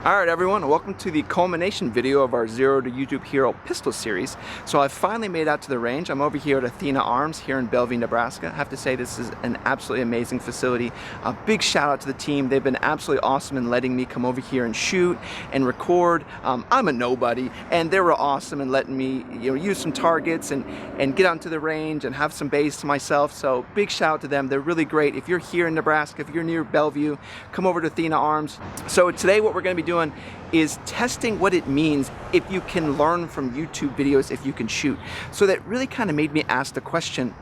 Alright everyone, welcome to the culmination video of our Zero to YouTube Hero pistol series. So I finally made it out to the range. I'm over here at Athena Arms here in Bellevue, Nebraska. I have to say this is an absolutely amazing facility. A big shout out to the team. They've been absolutely awesome in letting me come over here and shoot and record. I'm a nobody and they were awesome in letting me use some targets and get out into the range and have some bays to myself. So big shout out to them. They're really great. If you're here in Nebraska, if you're near Bellevue, come over to Athena Arms. So today what we're going to be doing is testing what it means if you can learn from YouTube videos if you can shoot. So that really kind of made me ask the question,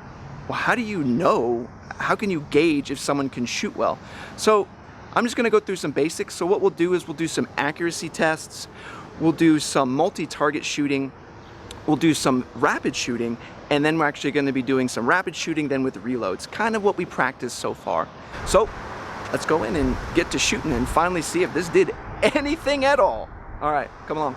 well, how do you know, how can you gauge if someone can shoot well? So I'm just going to go through some basics. So what we'll do is we'll do some accuracy tests, we'll do some multi-target shooting, we'll do some rapid shooting, and then we're actually going to be doing some rapid shooting then with reloads, kind of what we practiced so far. So let's go in and get to shooting and finally see if this did anything at all. All right, come along.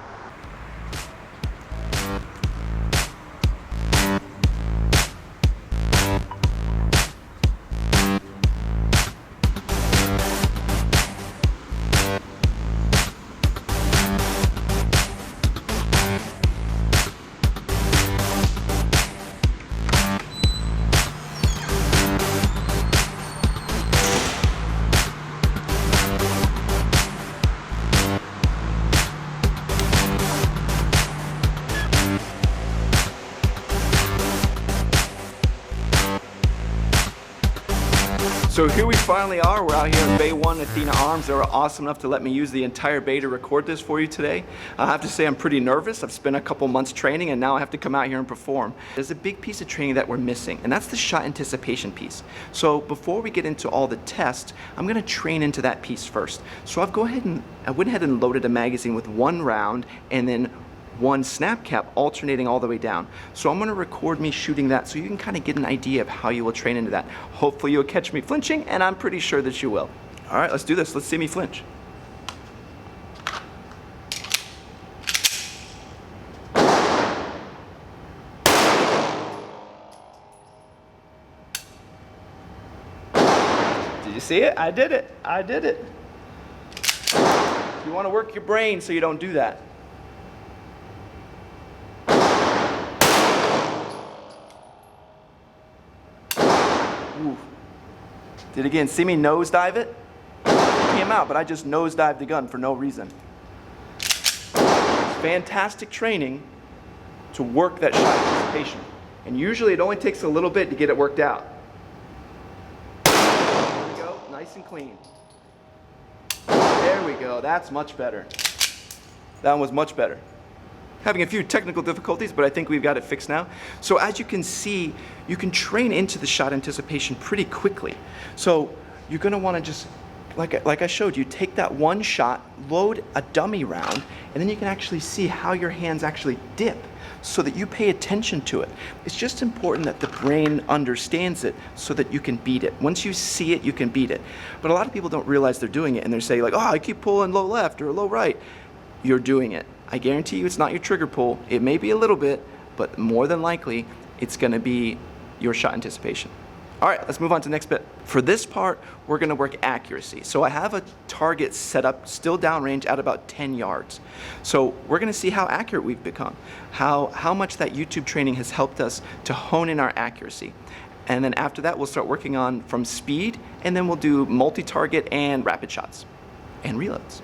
So here we finally are. We're out here in Bay 1 Athena Arms. They were awesome enough to let me use the entire bay to record this for you today. I have to say I'm pretty nervous. I've spent a couple months training and now I have to come out here and perform. There's a big piece of training that we're missing, and that's the shot anticipation piece. So before we get into all the tests, I'm gonna train into that piece first. So I went ahead and loaded a magazine with one round and then one snap cap alternating all the way down. So I'm going to record me shooting that so you can kind of get an idea of how you will train into that. Hopefully you'll catch me flinching, and I'm pretty sure that you will. All right, let's do this. Let's see me flinch. Did you see it? I did it. I did it. You want to work your brain so you don't do that. Ooh. Did it again. See me nosedive it? It came out, but I just nosedived the gun for no reason. It's fantastic training to work that shot anticipation. And usually it only takes a little bit to get it worked out. There we go. Nice and clean. There we go. That's much better. That one was much better. Having a few technical difficulties, but I think we've got it fixed now. So as you can see, you can train into the shot anticipation pretty quickly. So you're gonna wanna just, like I showed you, take that one shot, load a dummy round, and then you can actually see how your hands actually dip so that you pay attention to it. It's just important that the brain understands it so that you can beat it. Once you see it, you can beat it. But a lot of people don't realize they're doing it, and they're saying like, oh, I keep pulling low left or low right. You're doing it. I guarantee you it's not your trigger pull. It may be a little bit, but more than likely, it's gonna be your shot anticipation. All right, let's move on to the next bit. For this part, we're gonna work accuracy. So I have a target set up still downrange at about 10 yards. So we're gonna see how accurate we've become, how much that YouTube training has helped us to hone in our accuracy. And then after that, we'll start working on from speed, and then we'll do multi-target and rapid shots and reloads.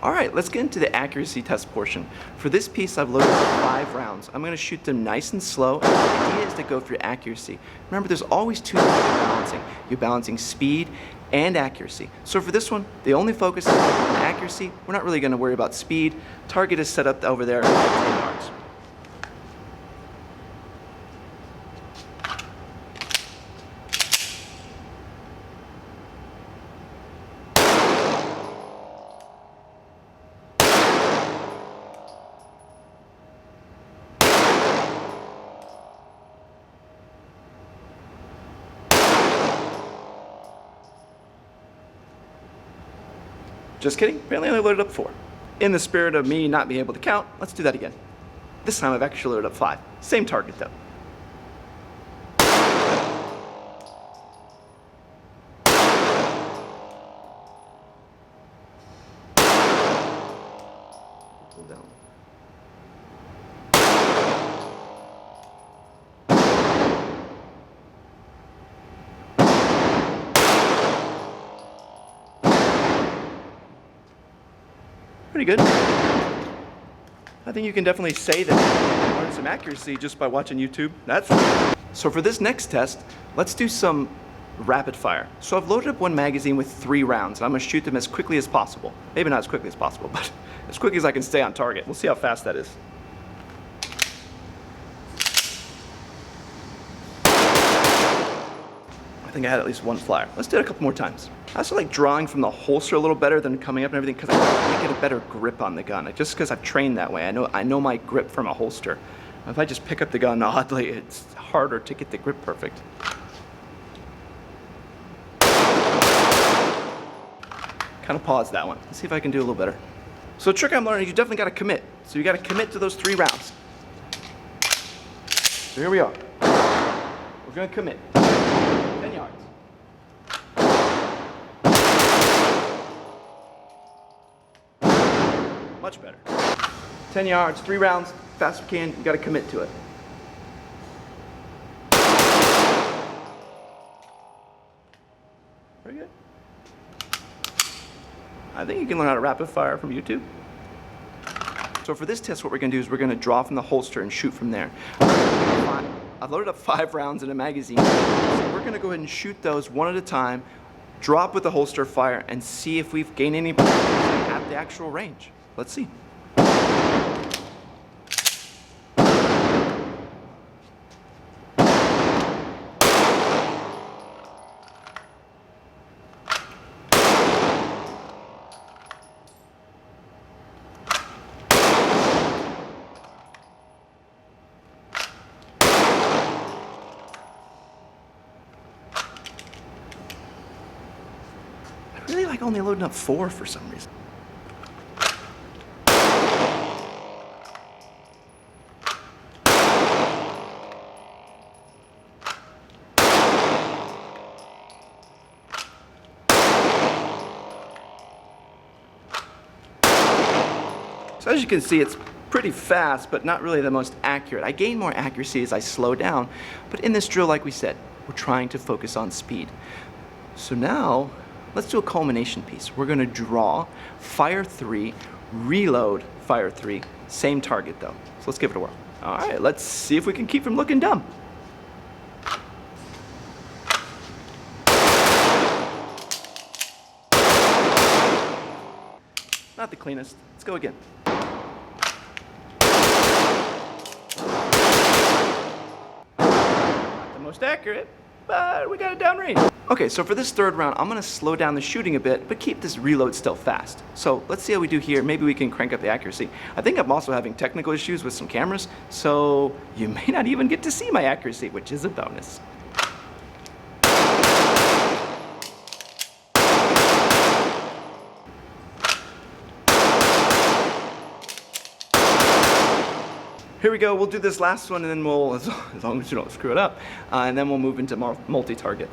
All right, let's get into the accuracy test portion. For this piece, I've loaded 5 rounds. I'm gonna shoot them nice and slow. And the idea is to go through accuracy. Remember, there's always two things you're balancing. You're balancing speed and accuracy. So for this one, the only focus is on accuracy. We're not really gonna worry about speed. Target is set up over there at 10 yards. Just kidding, apparently I only loaded up 4. In the spirit of me not being able to count, let's do that again. This time I've actually loaded up 5. Same target though. Slow down. Pretty good. I think you can definitely say that you learned some accuracy just by watching YouTube. So for this next test, let's do some rapid fire. So I've loaded up one magazine with 3 rounds, and I'm gonna shoot them as quickly as possible. Maybe not as quickly as possible, but as quickly as I can stay on target. We'll see how fast that is. I think I had at least one flyer. Let's do it a couple more times. I also like drawing from the holster a little better than coming up and everything, because I get a better grip on the gun. Just because I've trained that way. I know my grip from a holster. If I just pick up the gun oddly, it's harder to get the grip perfect. Kind of pause that one. Let's see if I can do a little better. So the trick I'm learning, you definitely got to commit. So you got to commit to those 3 rounds. So here we are. We're going to commit. 10 yards. Much better. 10 yards, 3 rounds, fast as we can. You got to commit to it. Very good. I think you can learn how to rapid fire from YouTube. So for this test, what we're going to do is we're going to draw from the holster and shoot from there. I've loaded up 5 rounds in a magazine. So we're going to go ahead and shoot those one at a time, drop with the holster, fire, and see if we've gained any points at the actual range. Let's see. I really like only loading up 4 for some reason. So as you can see, it's pretty fast, but not really the most accurate. I gain more accuracy as I slow down, but in this drill, like we said, we're trying to focus on speed. So now, let's do a culmination piece. We're gonna draw, fire 3, reload, fire 3, same target though. So let's give it a whirl. All right, let's see if we can keep from looking dumb. Not the cleanest. Let's go again. Not the most accurate, but we got it downrange. Okay, so for this 3rd round, I'm gonna slow down the shooting a bit, but keep this reload still fast. So let's see how we do here. Maybe we can crank up the accuracy. I think I'm also having technical issues with some cameras, so you may not even get to see my accuracy, which is a bonus. Here we go, we'll do this last one and then we'll, as long as you don't screw it up, and then we'll move into multi-target.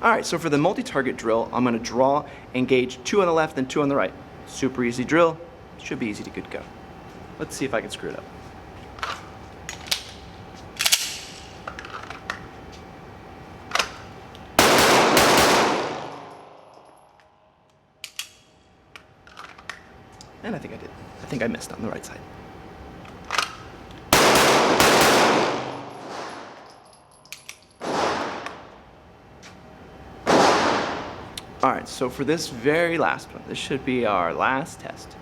All right, so for the multi-target drill, I'm gonna draw, engage 2 on the left and 2 on the right. Super easy drill, should be easy to good go. Let's see if I can screw it up. And I think I did. I think I missed on the right side. All right, so for this very last one, this should be our last test.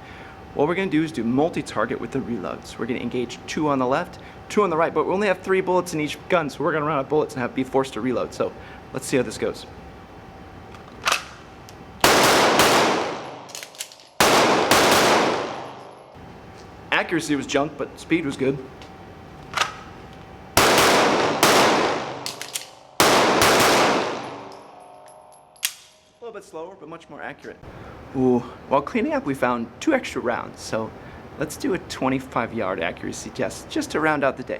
What we're gonna do is do multi-target with the reloads. We're gonna engage 2 on the left, 2 on the right, but we only have 3 bullets in each gun, so we're gonna run out of bullets and be forced to reload. So let's see how this goes. Accuracy was junk, but speed was good. A little bit slower, but much more accurate. Ooh, while cleaning up, we found 2 extra rounds, so let's do a 25-yard accuracy test just to round out the day.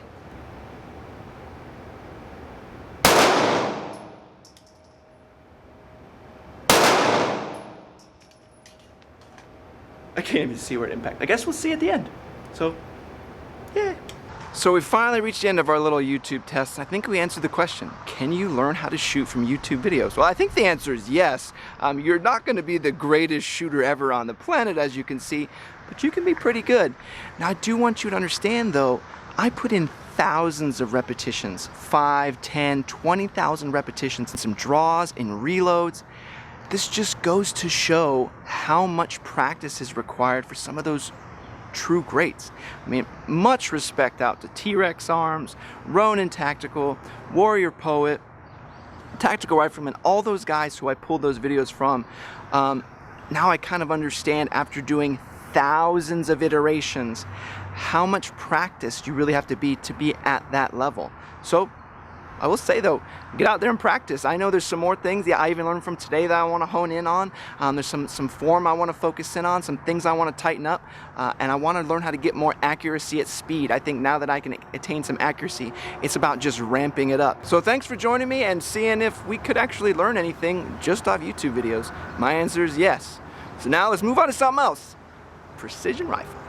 I can't even see where it impacted. I guess we'll see at the end. So, yeah. So we finally reached the end of our little YouTube test. I think we answered the question, can you learn how to shoot from YouTube videos? Well, I think the answer is yes. You're not gonna be the greatest shooter ever on the planet, as you can see, but you can be pretty good. Now, I do want you to understand though, I put in thousands of repetitions, 5, 10, 20,000 repetitions, and some draws and reloads. This just goes to show how much practice is required for some of those true greats. I mean, much respect out to T-Rex Arms, Ronin Tactical, Warrior Poet, Tactical Rifleman, all those guys who I pulled those videos from. Now I kind of understand, after doing thousands of iterations, how much practice you really have to be at that level. So I will say though, get out there and practice. I know there's some more things that I even learned from today that I want to hone in on. There's some form I want to focus in on, some things I want to tighten up, and I want to learn how to get more accuracy at speed. I think now that I can attain some accuracy, it's about just ramping it up. So thanks for joining me and seeing if we could actually learn anything just off YouTube videos. My answer is yes. So now let's move on to something else. Precision rifle.